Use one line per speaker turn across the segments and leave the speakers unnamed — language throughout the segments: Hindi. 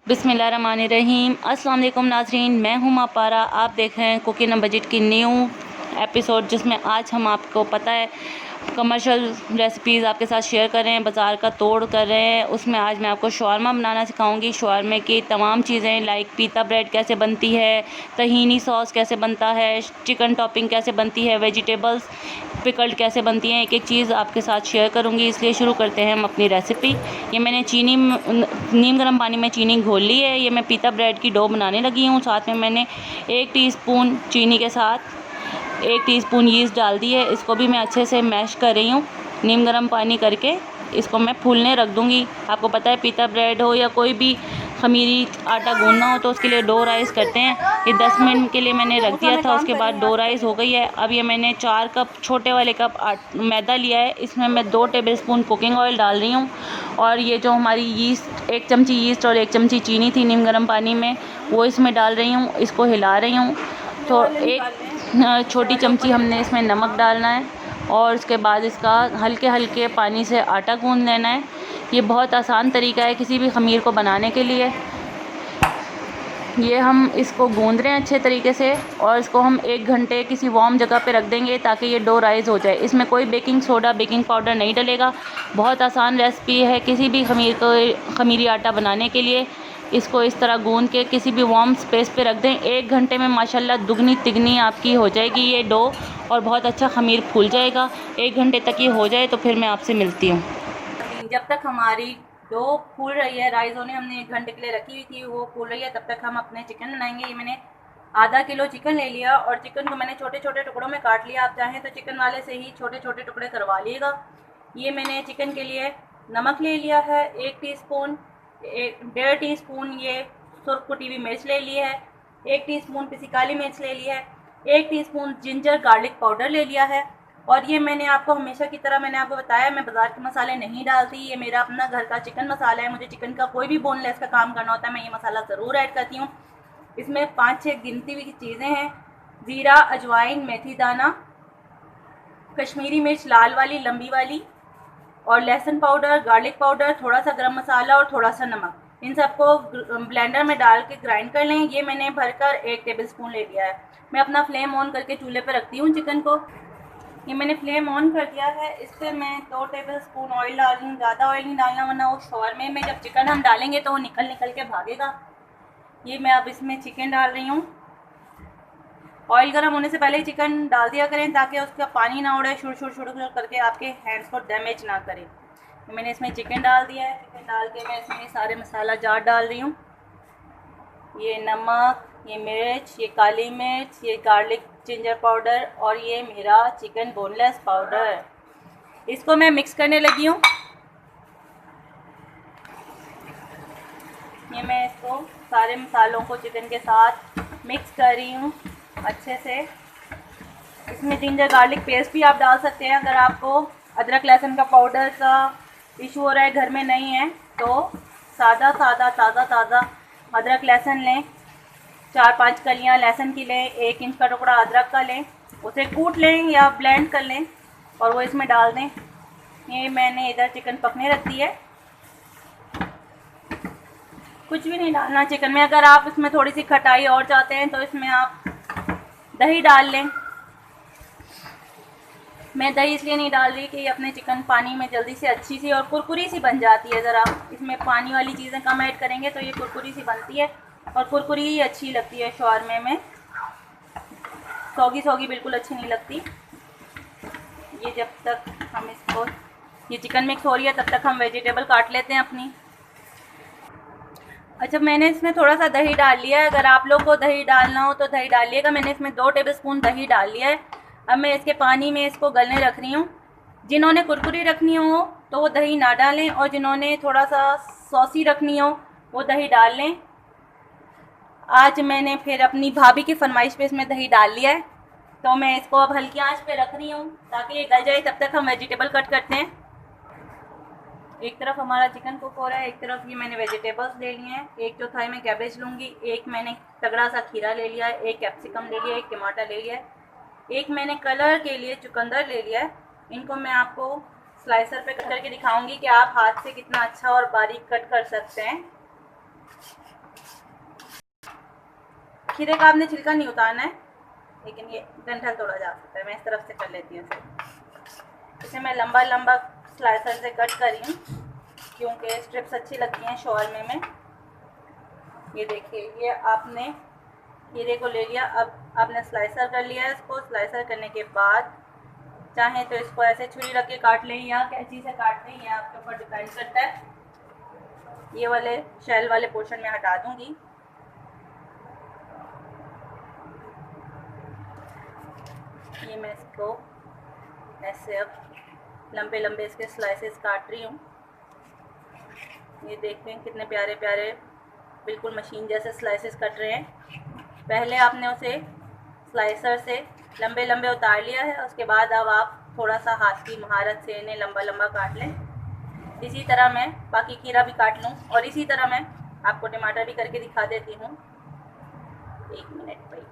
बिस्मिल्लाहिर्रहमानिर्रहीम। अस्सलाम वालेकुम नाज़रीन, मैं हूँ मापारा। आप देख रहे हैं कुकिंग एंड बजट की न्यू एपिसोड, जिसमें आज हम आपको पता है कमर्शियल रेसिपीज़ आपके साथ शेयर कर रहे हैं, बाज़ार का तोड़ कर रहे हैं। उसमें आज मैं आपको शवारमा बनाना सिखाऊंगी। शवारमे की तमाम चीज़ें लाइक पीता ब्रेड कैसे बनती है, तहीनी सॉस कैसे बनता है, चिकन टॉपिंग कैसे बनती है, वेजिटेबल्स पिकल्ड कैसे बनती हैं, एक एक चीज़ आपके साथ शेयर करूंगी। इसलिए शुरू करते हैं हम अपनी रेसिपी। ये मैंने नीम गर्म पानी में चीनी घोल ली है। ये मैं पीता ब्रेड की डो बनाने लगी हूँ। साथ में मैंने 1 टीस्पून चीनी के साथ 1 टीस्पून यीस्ट डाल दी है। इसको भी मैं अच्छे से मैश कर रही हूँ नीम गर्म पानी करके। इसको मैं फूलने रख दूँगी। आपको पता है पीता ब्रेड हो या कोई भी खमीरी आटा गूंदना हो तो उसके लिए डो राइस करते हैं। ये 10 मिनट के लिए मैंने रख दिया था, उसके बाद डो राइस हो गई है। अब ये मैंने 4 कप छोटे वाले कप मैदा लिया है। इसमें मैं 2 टेबलस्पून कुकिंग ऑयल डाल रही हूँ, और ये जो हमारी यीस्ट 1 चमची यीस्ट और 1 चमची चीनी थी नीम गर्म पानी में, वो इसमें डाल रही हूँ। इसको हिला रही हूँ। तो एक छोटी चमची हमने इसमें नमक डालना है, और उसके बाद इसका हल्के हल्के पानी से आटा गूंद लेना है। ये बहुत आसान तरीका है किसी भी खमीर को बनाने के लिए। ये हम इसको गूंद रहे हैं अच्छे तरीके से, और इसको हम 1 घंटे किसी वार्म जगह पे रख देंगे ताकि ये डो राइज हो जाए। इसमें कोई बेकिंग सोडा बेकिंग पाउडर नहीं डलेगा। बहुत आसान रेसिपी है किसी भी खमीरी आटा बनाने के लिए। इसको इस तरह गूंद के किसी भी वार्म स्पेस पे रख दें। 1 घंटे में माशाल्लाह दुगनी तिगनी आपकी हो जाएगी ये डो, और बहुत अच्छा खमीर फूल जाएगा। 1 घंटे तक ये हो जाए तो फिर मैं आपसे मिलती हूँ।
जब तक हमारी डो फूल रही है, राइस होने हमने 1 घंटे के लिए रखी हुई थी, वो फूल रही है, तब तक हम अपने चिकन बनाएंगे। ये मैंने आधा किलो चिकन ले लिया, और चिकन को मैंने छोटे छोटे टुकड़ों में काट लिया। आप चाहें तो चिकन वाले से ही छोटे छोटे टुकड़े करवा लीजिएगा। ये मैंने चिकन के लिए नमक ले लिया है 1 टीस्पून, 1.5 टीस्पून ये सुर्ख कुटी हुई मिर्च ले ली है, 1 टीस्पून पिसी काली मिर्च ले ली है, 1 टीस्पून जिंजर गार्लिक पाउडर ले लिया है। और ये मैंने आपको हमेशा की तरह मैंने आपको बताया, मैं बाज़ार के मसाले नहीं डालती। ये मेरा अपना घर का चिकन मसाला है। मुझे चिकन का कोई भी बोनलेस का काम करना होता है, मैं ये मसाला ज़रूर ऐड करती हूँ। इसमें 5-6 गिनती हुई चीज़ें हैं: ज़ीरा, अजवाइन, मेथी दाना, कश्मीरी मिर्च लाल वाली लंबी वाली, और लहसुन पाउडर, गार्लिक पाउडर, थोड़ा सा गरम मसाला और थोड़ा सा नमक। इन सबको ब्लेंडर में डाल के ग्राइंड कर लें। ये मैंने भरकर 1 टेबलस्पून ले लिया है। मैं अपना फ्लेम ऑन करके चूल्हे पर रखती हूँ चिकन को। ये मैंने फ्लेम ऑन कर दिया है। इस पर मैं 2 टेबलस्पून ऑयल डाल रही हूँ। ज़्यादा ऑयल नहीं डालना, वरना वो शवारमे में जब चिकन हम डालेंगे तो वो निकल निकल के भागेगा। ये मैं अब इसमें चिकन डाल रही हूँ। ऑयल गर्म होने से पहले ही चिकन डाल दिया करें ताकि उसका पानी ना उड़े, शुर शुर शुर करके आपके हैंड्स को डैमेज ना करे। तो मैंने इसमें चिकन डाल दिया है। चिकन डाल के मैं इसमें सारे मसाला जार डाल रही हूँ। ये नमक, ये मिर्च, ये काली मिर्च, ये गार्लिक जिंजर पाउडर, और ये मेरा चिकन बोनलेस पाउडर। इसको मैं मिक्स करने लगी हूँ। ये मैं इसको सारे मसालों को चिकन के साथ मिक्स कर रही हूँ अच्छे से। इसमें जिंजर गार्लिक पेस्ट भी आप डाल सकते हैं। अगर आपको अदरक लहसुन का पाउडर का इशू हो रहा है, घर में नहीं है, तो सादा सादा ताज़ा ताज़ा अदरक लहसुन लें। 4-5 कलियाँ लहसुन की लें, 1 इंच का टुकड़ा अदरक का लें, उसे कूट लें या ब्लेंड कर लें, और वो इसमें डाल दें। ये मैंने इधर चिकन पकने रख दी है। कुछ भी नहीं डालना चिकन में। अगर आप इसमें थोड़ी सी खटाई और चाहते हैं तो इसमें आप दही डाल लें। मैं दही इसलिए नहीं डाल रही कि अपने चिकन पानी में जल्दी से अच्छी सी और कुरकुरी सी बन जाती है। ज़रा इसमें पानी वाली चीज़ें कम ऐड करेंगे तो ये कुरकुरी सी बनती है, और कुरकुरी ही अच्छी लगती है शवारमे में। सौगी सौगी बिल्कुल अच्छी नहीं लगती। ये जब तक हम इसको ये चिकन मिक्स हो रही है तब तक हम वेजिटेबल काट लेते हैं अपनी। अच्छा, मैंने इसमें थोड़ा सा दही डाल लिया है। अगर आप लोग को दही डालना हो तो दही डालिएगा। मैंने इसमें 2 टेबलस्पून दही डाल लिया है। अब मैं इसके पानी में इसको गलने रख रही हूँ। जिन्होंने कुरकुरी रखनी हो तो वो दही ना डालें, और जिन्होंने थोड़ा सा सॉसी रखनी हो वो दही डाल लें। आज मैंने फिर अपनी भाभी की फरमाइश पे इसमें दही डाल लिया है, तो मैं इसको अब हल्की आंच पे रख रही हूँ ताकि ये गल जाए। तब तक हम वेजिटेबल कट करते हैं। एक तरफ हमारा चिकन कुक हो रहा है, एक तरफ ये मैंने वेजिटेबल्स ले लिए हैं। 1/4 मैं कैबेज लूँगी, 1 मैंने तगड़ा सा खीरा ले लिया है, 1 कैप्सिकम ले लिया है, 1 टमाटर ले लिया है, 1 मैंने कलर के लिए चुकंदर ले लिया है। इनको मैं आपको स्लाइसर पे कट करके दिखाऊंगी कि आप हाथ से कितना अच्छा और बारीक कट कर सकते हैं। खीरे का आपने छिलका नहीं उतारना है, लेकिन ये डंठल तोड़ा जा सकता है। मैं इस तरफ से कर लेती हूँ इसे मैं लंबा लंबा स्लाइसर से कट कर रही हूँ, क्योंकि स्ट्रिप्स अच्छी लगती हैं शॉर्मे में। ये देखिए, ये आपने खीरे को ले लिया, अब आपने स्लाइसर कर लिया है। इसको स्लाइसर करने के बाद चाहें तो इसको ऐसे छुरी रख के काट लें या कैंची से काट लें, ये आपके ऊपर डिपेंड करता है। ये वाले शेल वाले पोर्शन में हटा दूंगी। ये मैं इसको ऐसे अब लंबे लंबे इसके स्लाइसेस काट रही हूँ। ये देखें कितने प्यारे प्यारे बिल्कुल मशीन जैसे स्लाइसेस कट रहे हैं। पहले आपने उसे स्लाइसर से लंबे लंबे उतार लिया है, उसके बाद अब आप थोड़ा सा हाथ की महारत से इन्हें लंबा लंबा काट लें। इसी तरह मैं बाकी खीरा भी काट लूँ, और इसी तरह मैं आपको टमाटर भी करके दिखा देती हूँ। 1 मिनट भाई,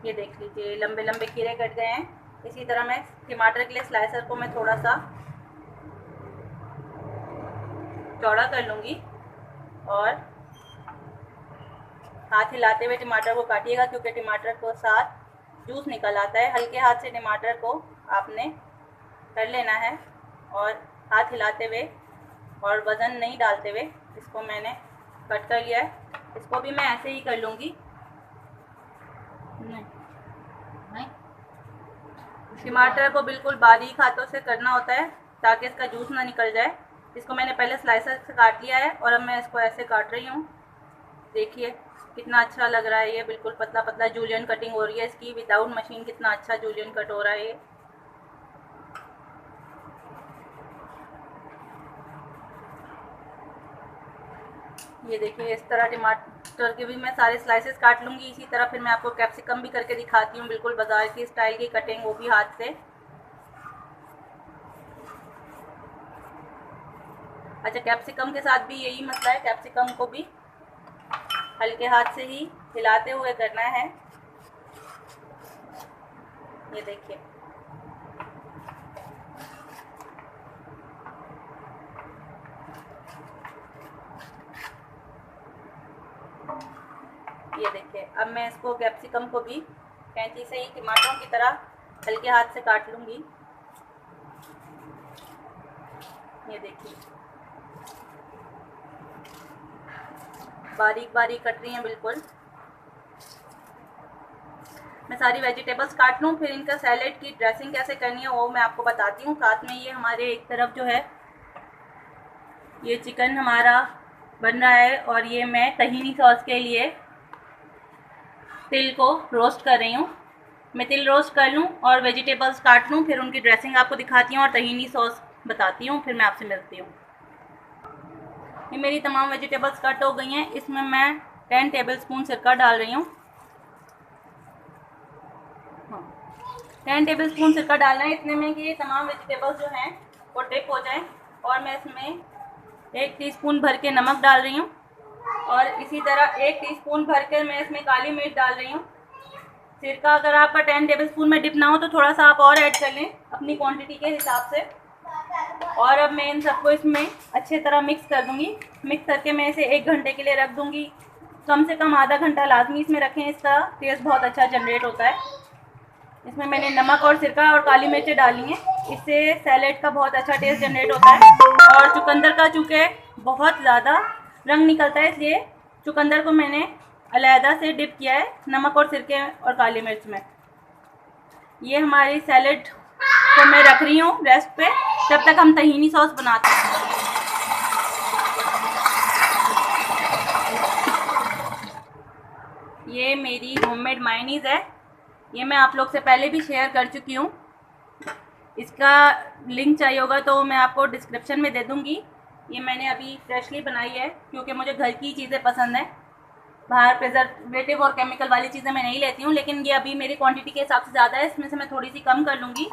ये देख लीजिए लंबे लंबे खीरे कट गए हैं। इसी तरह मैं टमाटर के लिए स्लाइसर को मैं थोड़ा सा चौड़ा कर लूँगी और हाथ हिलाते हुए टमाटर को काटिएगा, क्योंकि टमाटर को साथ जूस निकल आता है। हल्के हाथ से टमाटर को आपने कर लेना है और हाथ हिलाते हुए और वज़न नहीं डालते हुए इसको मैंने कट कर लिया है। इसको भी मैं ऐसे ही कर लूँगी। टमाटर को बिल्कुल बारीक हाथों से करना होता है ताकि इसका जूस ना निकल जाए। इसको मैंने पहले स्लाइसर से काट लिया है और अब मैं इसको ऐसे काट रही हूँ। देखिए कितना अच्छा लग रहा है, ये बिल्कुल पतला पतला जूलियन कटिंग हो रही है इसकी। विदाउट मशीन कितना अच्छा जूलियन कट हो रहा है ये देखिए इस तरह टमाटर के भी मैं सारे स्लाइसेस काट लूँगी। इसी तरह फिर मैं आपको कैप्सिकम भी करके दिखाती हूँ, बिल्कुल बाजार की स्टाइल की कटिंग, वो भी हाथ से। अच्छा, कैप्सिकम के साथ भी यही मसला है, कैप्सिकम को भी हल्के हाथ से ही हिलाते हुए करना है। ये देखिए अब मैं इसको कैप्सिकम को भी कैंची से ही टमाटरों की तरह हल्के हाथ से काट लूँगी। ये देखिए बारीक बारीक कट रही हैं बिल्कुल। मैं सारी वेजिटेबल्स काट लूँ, फिर इनका सैलेड की ड्रेसिंग कैसे करनी है वो मैं आपको बताती हूँ। साथ में ये हमारे एक तरफ जो है ये चिकन हमारा बन रहा है, और ये मैं तहीनी सॉस के लिए तिल को रोस्ट कर रही हूँ। मैं तिल रोस्ट कर लूँ और वेजिटेबल्स काट लूँ, फिर उनकी ड्रेसिंग आपको दिखाती हूँ और तहीनी सॉस बताती हूँ, फिर मैं आपसे मिलती हूँ। ये मेरी तमाम वेजिटेबल्स कट हो गई हैं। इसमें मैं 10 टेबलस्पून सिरका डाल रही हूँ। 10 टेबलस्पून सिरका डालना है इतने में कि ये तमाम वेजिटेबल्स जो हैं वो डिप हो जाएं। और मैं इसमें 1 टीस्पून भर के नमक डाल रही हूँ, और इसी तरह 1 टीस्पून भर कर मैं इसमें काली मिर्च डाल रही हूँ। सिरका अगर आपका 10 टेबलस्पून में डिप ना हो तो थोड़ा सा आप और ऐड कर लें अपनी क्वांटिटी के हिसाब से। और अब मैं इन सबको इसमें अच्छे तरह मिक्स कर दूँगी। मिक्स करके मैं इसे 1 घंटे के लिए रख दूँगी। कम से कम आधा घंटा लाजमी इसमें रखें, इसका टेस्ट बहुत अच्छा जनरेट होता है। इसमें मैंने नमक और सिरका और काली मिर्चें डाली हैं, इससे सैलेड का बहुत अच्छा टेस्ट जनरेट होता है। और चुकंदर का चूँकि बहुत ज़्यादा रंग निकलता है, इसलिए चुकंदर को मैंने अलहदा से डिप किया है नमक और सिरके और काली मिर्च में। ये हमारी सैलेड को मैं रख रही हूँ रेस्ट पे, जब तक हम तहीनी सॉस बनाते हैं। ये मेरी होममेड मायोनीज़ है, ये मैं आप लोग से पहले भी शेयर कर चुकी हूँ। इसका लिंक चाहिए होगा तो मैं आपको डिस्क्रिप्शन में दे दूँगी। ये मैंने अभी फ्रेशली बनाई है क्योंकि मुझे घर की चीज़ें पसंद हैं। बाहर प्रिजर्वेटिव और केमिकल वाली चीज़ें मैं नहीं लेती हूँ, लेकिन ये अभी मेरी क्वांटिटी के हिसाब से ज़्यादा है, इसमें से मैं थोड़ी सी कम कर लूँगी।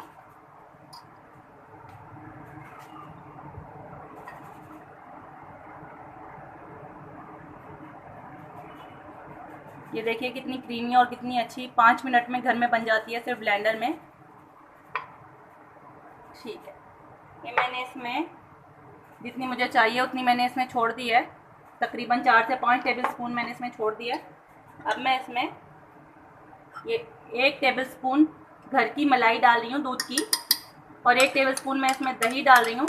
ये देखिए कितनी क्रीमी और कितनी अच्छी 5 मिनट में घर में बन जाती है सिर्फ ब्लेंडर में। ठीक है, ये मैंने इसमें जितनी मुझे चाहिए उतनी मैंने इसमें छोड़ दी है। तकरीबन 4 से 5 टेबलस्पून मैंने इसमें छोड़ दिया है। अब मैं इसमें ये 1 टेबलस्पून घर की मलाई डाल रही हूँ, दूध की, और 1 टेबलस्पून मैं इसमें दही डाल रही हूँ।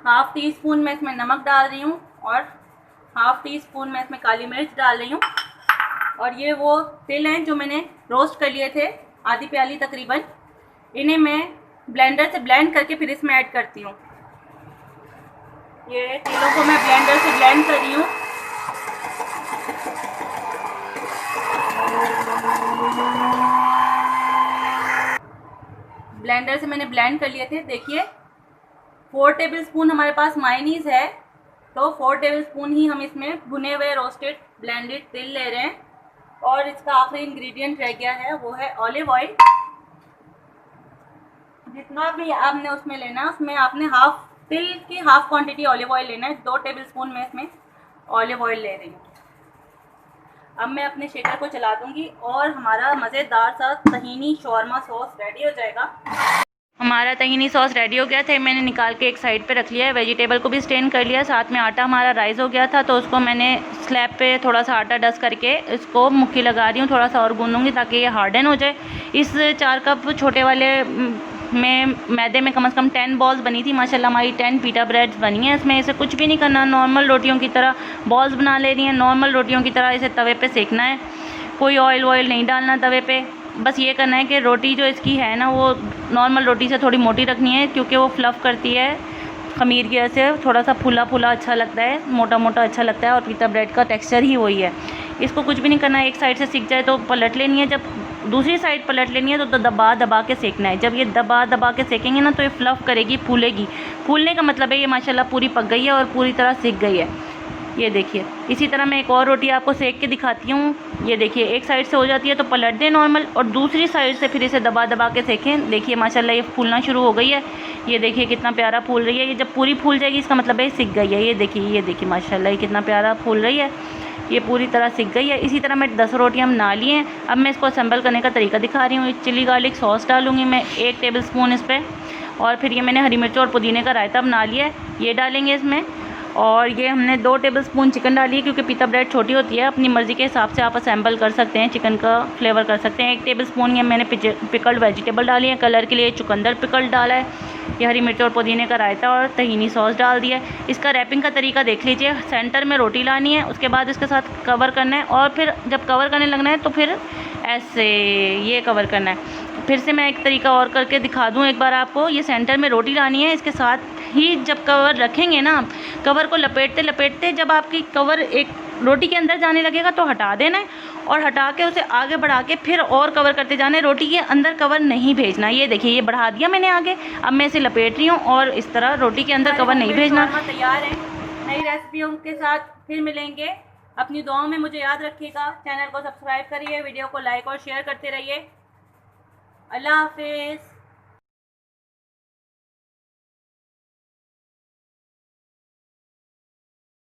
हाफ टी स्पून मैं इसमें नमक डाल रही हूँ और हाफ टी स्पून मैं इसमें काली मिर्च डाल रही हूँ। और ये वो तिल हैं जो मैंने रोस्ट कर लिए थे, आधी प्याली तकरीबन, इन्हें मैं ब्लेंडर से ब्लेंड करके फिर इसमें ऐड करती हूँ। ये तिलों को मैं ब्लेंडर से ब्लेंड कर रही हूँ। ब्लेंडर से मैंने ब्लेंड कर लिए थे। देखिए 4 टेबलस्पून हमारे पास मायोनीज है, तो 4 टेबलस्पून ही हम इसमें भुने हुए रोस्टेड ब्लेंडेड तिल ले रहे हैं। और इसका आखिरी इंग्रेडिएंट रह गया है, वो है ऑलिव ऑयल। जितना भी आपने उसमें लेना है, उसमें आपने हाफ तिल की हाफ क्वांटिटी ऑलिव ऑयल लेना है। 2 टेबलस्पून में इसमें ऑलिव ऑयल ले रही हूँ। अब मैं अपने शेकर को चला दूंगी और हमारा मज़ेदार सा तहीनी शौरमा सॉस रेडी हो जाएगा।
हमारा तहीनी सॉस रेडी हो गया था, मैंने निकाल के एक साइड पे रख लिया है। वेजिटेबल को भी स्टेन कर लिया, साथ में आटा हमारा राइस हो गया था, तो उसको मैंने स्लैब पे थोड़ा सा आटा डस्ट करके इसको मुक्की लगा रही हूँ, थोड़ा सा और गूंदूंगी ताकि ये हार्डन हो जाए। इस 4 कप छोटे वाले में मैदे में कम से कम 10 बॉल्स बनी थी। माशाल्लाह हमारी 10 पीटा ब्रेड्स बनी हैं। इसमें इसे कुछ भी नहीं करना, नॉर्मल रोटियों की तरह बॉल्स बना ले रही हैं। नॉर्मल रोटियों की तरह इसे तवे पे सेकना है, कोई ऑयल वॉयल नहीं डालना तवे पे। बस ये करना है कि रोटी जो इसकी है ना, वो नॉर्मल रोटी से थोड़ी मोटी रखनी है, क्योंकि वो फ्लफ़ करती है ख़मीर की वजह से। थोड़ा सा फूला फूला अच्छा लगता है, मोटा मोटा अच्छा लगता है, और पीता ब्रेड का टेक्सचर ही वही है। इसको कुछ भी नहीं करना है, एक साइड से सीख जाए तो पलट लेनी है, जब दूसरी साइड पलट लेनी है तो दबा दबा के सेकना है। जब ये दबा दबा के सेकेंगे ना, तो ये फ्लफ़ करेगी, फूलेगी। फूलने का मतलब है ये माशाल्लाह पूरी पक गई है और पूरी तरह सीख गई है। ये देखिए, इसी तरह मैं एक और रोटी आपको सेक के दिखाती हूँ। ये देखिए, एक साइड से हो जाती है तो पलट दें नॉर्मल, और दूसरी साइड से फिर इसे दबा दबा के सेकें। देखिए माशाल्लाह ये फूलना शुरू हो गई है। ये देखिए कितना प्यारा फूल रही है। ये जब पूरी फूल जाएगी इसका मतलब है सिक गई है। ये देखिए माशाल्लाह ये कितना प्यारा फूल रही है, ये पूरी तरह सिक गई है। इसी तरह मैं 10 रोटियाँ बना ली हैं। अब मैं इसको असेंबल करने का तरीका दिखा रही हूँ। चिली गार्लिक सॉस डालूँगी मैं 1 टेबलस्पून इस पर, और फिर ये मैंने हरी मिर्च और पुदीने का रायता बना लिया है, ये डालेंगे इसमें। और ये हमने 2 टेबलस्पून चिकन डाली है, क्योंकि पीता ब्रेड छोटी होती है। अपनी मर्ज़ी के हिसाब से आप असेंबल कर सकते हैं, चिकन का फ्लेवर कर सकते हैं। 1 टेबलस्पून ये मैंने पिकल्ड वेजिटेबल डाली है, कलर के लिए चुकंदर पिकल्ड डाला है, ये हरी मिर्च और पुदीने का रायता और तहीनी सॉस डाल दिया है। इसका रैपिंग का तरीका देख लीजिए। सेंटर में रोटी लानी है, उसके बाद इसके साथ कवर करना है, और फिर जब कवर करने लगना है तो फिर ऐसे ये कवर करना है। फिर से मैं एक तरीका और करके दिखा दूँ एक बार आपको। ये सेंटर में रोटी लानी है, इसके साथ ही जब कवर रखेंगे ना, कवर को लपेटते लपेटते जब आपकी कवर एक रोटी के अंदर जाने लगेगा तो हटा देना है, और हटा के उसे आगे बढ़ा के फिर और कवर करते जाना है। रोटी के अंदर कवर नहीं भेजना। ये देखिए, ये बढ़ा दिया मैंने आगे। अब मैं इसे लपेट रही हूँ, और इस तरह रोटी के अंदर कवर नहीं भेजना।
तैयार है। नई रेसिपियों के साथ फिर मिलेंगे। अपनी दुआओं में मुझे याद रखिएगा। चैनल को सब्सक्राइब करिए, वीडियो को लाइक और शेयर करते रहिए। अल्लाह हाफिज़।